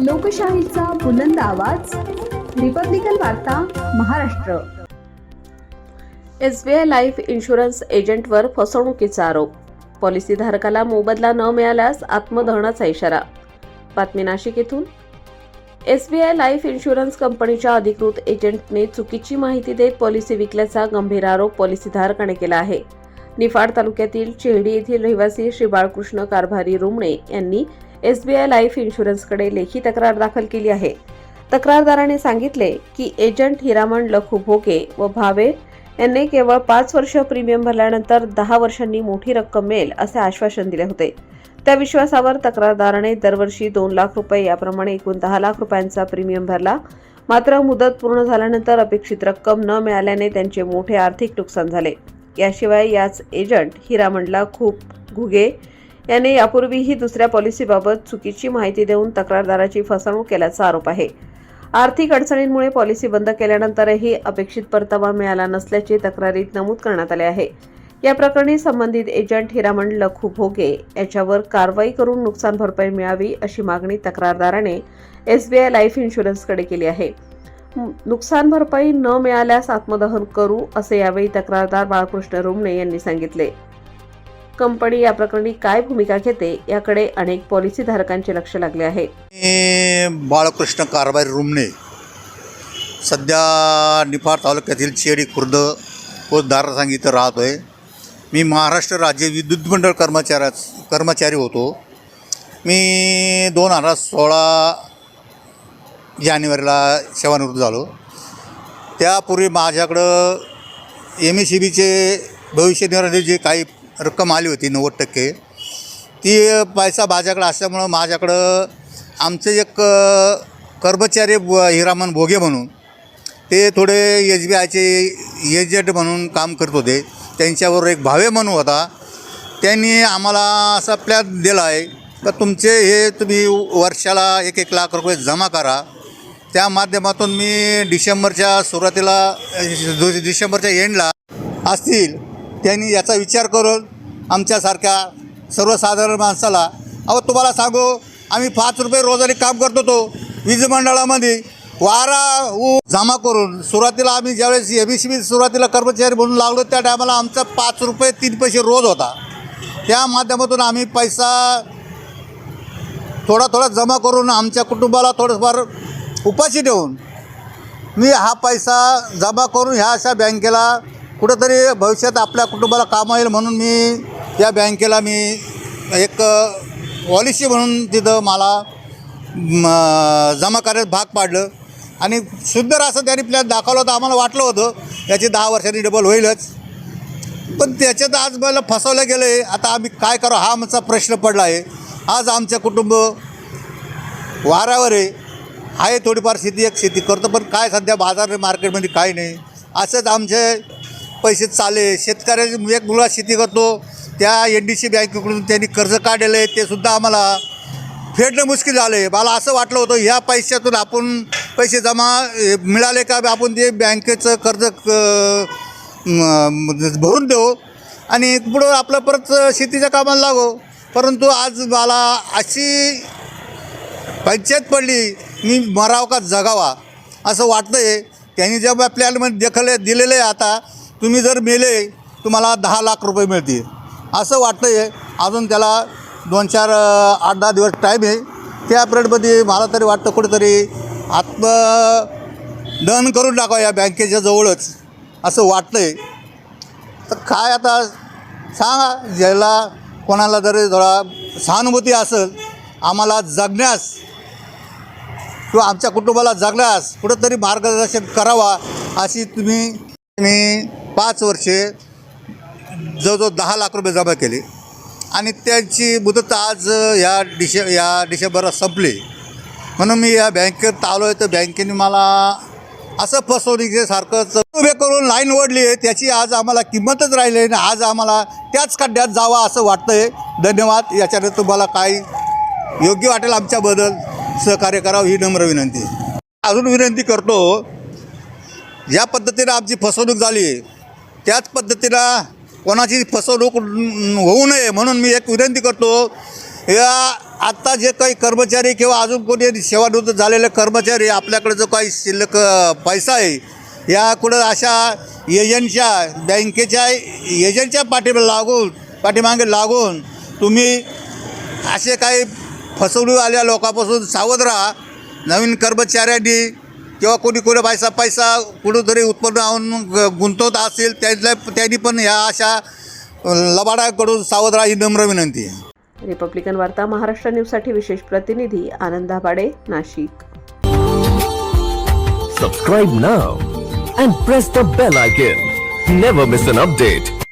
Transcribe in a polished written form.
लोकशाहीचा बुलंद आवाज, रिपब्लिकन वार्ता, महाराष्ट्र। SBI लाईफ इन्शुरन्स एजंटवर फसवणुकीचा आरोप। पॉलिसीधारकाला मोबदला न मिळाल्यास आत्मदहनाचा इशारा। बातमी नाशिक येथून। SBI लाईफ इन्शुरन्स कंपनीच्या अधिकृत एजंटने चुकीची माहिती देत पॉलिसी विकल्याचा गंभीर आरोप पॉलिसीधारकाने केला आहे। निफाड तालुक्यातील चेहडी येथील रहिवासी श्री बाळकृष्ण कारभारी रुमणे यांनी SBI लाईफ इन्शुरन्सकडे लेखी तक्रार दाखल केली आहे। तक्रारदाराने सांगितले की एजंट हिरामण लखू भोगे व भावे यांनी केवळ 5 वर्ष प्रीमियम भरल्यानंतर 10 वर्षांनी मोठी रक्कम मिळेल असे आश्वासन दिले होते। त्या विश्वासावर तक्रारदाराने दरवर्षी 2 लाख रुपये याप्रमाणे एकूण 10 लाख रुपयांचा प्रीमियम भरला। मात्र मुदत पूर्ण झाल्यानंतर अपेक्षित रक्कम न मिळाल्याने त्यांचे मोठे आर्थिक नुकसान झाले। याशिवाय याच एजंट हिरामण लखू भोगे याने यापूर्वीही दुसऱ्या पॉलिसीबाबत चुकीची माहिती देऊन तक्रारदाराची फसवणूक केल्याचा आरोप आहे। आर्थिक अडचणींमुळे पॉलिसी बंद केल्यानंतरही अपेक्षित परतावा मिळाला नसल्याचे तक्रारीत नमूद करण्यात आले आहे। या प्रकरणी संबंधित एजंट हिरामण लखू भोगे याच्यावर कारवाई करून नुकसान भरपाई मिळावी अशी मागणी तक्रारदाराने SBI लाईफ इन्शुरन्सकडे केली आहे। नुकसान भरपाई न मिळाल्यास आत्मदहन करू असे यावेळी तक्रारदार बाळकृष्ण रुमणे यांनी सांगितले। कंपनी या प्रकरणी काय भूमिका घेते याकडे अनेक पॉलिसीधारकांचे लक्ष लागले आहे। बाळकृष्ण कारभारी रुमणे सध्या निफाड तालुक्यातील चेहडी खुर्द पोस्ट दारासांग इथं राहतोय। मी महाराष्ट्र राज्य विद्युत मंडळ कर्मचारी होतो। मी 2016 जानेवारीला सेवानिवृत्त झालो। त्यापूर्वी माझ्याकडं MSEBीचे भविष्य निर्वाह जे काही रक्कम आली होती 90%, ती पैसा माझ्याकडं असल्यामुळं माझ्याकडं आमचे एक कर्मचारी हिरामण भोगे म्हणून ते थोडे SBIचे एजंट म्हणून काम करत होते। त्यांच्यावर एक भावे म्हणून होता, त्यांनी आम्हाला असा प्लॅन दिला आहे तर तुमचे हे तुम्ही वर्षाला 1-1 लाख रुपये जमा करा। त्या माध्यमातून मी डिसेंबरच्या सुरुवातीला डिसेंबरच्या एंडला असतील त्यांनी याचा विचार करून आमच्यासारख्या सर्वसाधारण माणसाला तुम्हाला सांगू, आम्ही 5 रुपये रोजाने काम करत होतो वीज मंडळामध्ये वारा जमा करून। सुरुवातीला आम्ही ज्यावेळेस MSEB सुरुवातीला कर्मचारी म्हणून लागलो त्या टायमाला आमचा 5 रुपये 3 पैसे रोज होता। त्या माध्यमातून आम्ही पैसा थोडा जमा करून आमच्या कुटुंबाला थोडंफार उपाशी ठेवून मी हा पैसा जमा करून ह्या अशा बँकेला कुठंतरी भविष्यात आपल्या कुटुंबाला काम येईल म्हणून मी या बँकेला मी एक पॉलिसी म्हणून तिथं मला जमा करण्यास भाग पाडलं आणि सुंदर असं त्यांनी प्लॅन दाखवलं होतं। आम्हाला वाटलं होतं याची 10 वर्षांनी डबल होईलच, पण त्याच्यात आज मला फसवलं गेलं आहे। आता आम्ही काय करू हा आमचा प्रश्न पडला आहे। आज आमचं कुटुंब वाऱ्यावर आहे थोडीफार शेती करतो, पण काय सध्या बाजार मार्केटमध्ये काही नाही। असंच आमचे पैसे चालले। शेतकऱ्याची एक मुलगा शेती करतो, त्या NDC बँकेकडून त्यांनी कर्ज काढलेलं आहे, ते सुद्धा आम्हाला फेडणं मुश्किल झालं आहे। मला असं वाटलं होतं ह्या पैशातून आपण पैसे जमा मिळाले का आपण ते बँकेचं कर्ज भरून देऊ आणि पुढं आपलं परत शेतीच्या कामाला लागो। परंतु आज मला अशी पंचायत पडली, मी मराव का जगावा असं वाटतं आहे। त्यांनी जेव्हा प्लॅनमध्ये दिलेलं आहे आता तुम्ही जर मेले तुम्हाला 10 लाख रुपये मिळतील असं वाटतं आहे। अजून त्याला 2-4-8-10 दिवस टाईम आहे। त्या पिरियडमध्ये मला तरी वाटतं कुठेतरी आत्मदहन करून टाकावं या बँकेच्या जवळच असं वाटतं आहे। तर काय आता सांगा, ज्याला कोणाला जरी थोडा सहानुभूती असेल आम्हाला जगण्यास किंवा आमच्या कुटुंबाला जगण्यास कुठंतरी मार्गदर्शन करावा अशी मी 5 वर्षे जवळजवळ 10 लाख रुपये जमा केले आणि त्यांची मुदत आज या डिसेंबरला संपली। म्हणून मी या बँकेत आलो आहे तर बँकेने मला असं फसवणुकीसारखं उभे करून लाईन ओढली आहे, त्याची आज आम्हाला किंमतच राहिली आहे आणि आज आम्हाला त्याच खड्ड्यात जावं असं वाटतं आहे। धन्यवाद। याच्याने तुम्हाला काही योग्य वाटेल आमच्याबद्दल सहकार्य करावं ही नम्र विनंती। अजून विनंती करतो, ज्या पद्धतीनं आमची फसवणूक झाली त्याच पद्धतीनं कोणाची फसवणूक होऊ नये म्हणून मी एक विनंती करतो। या आत्ता जे काही कर्मचारी किंवा अजून कोणी सेवानिवृत्त झालेले कर्मचारी आपल्याकडे जो काही शिल्लक पैसा आहे या कुठं अशा एजंटच्या बँकेच्या एजंटच्या पाठीमागे लागून तुम्ही असे काही फसवणूक आलेल्या लोकांपासून सावध राहा. नवीन कर्मचाऱ्यांनी किंवा कोणी पैसा कुठंतरी उत्पन्न आणून गुंतवत असेल त्यांनी पण ह्या अशा लबाडाकडून सावध राहा ही नम्र विनंती आहे. रिपब्लिकन वार्ता महाराष्ट्र न्यूजसाठी विशेष प्रतिनिधी आनंद Dabhade, Nashik. Subscribe now and press the bell icon. Never miss an update.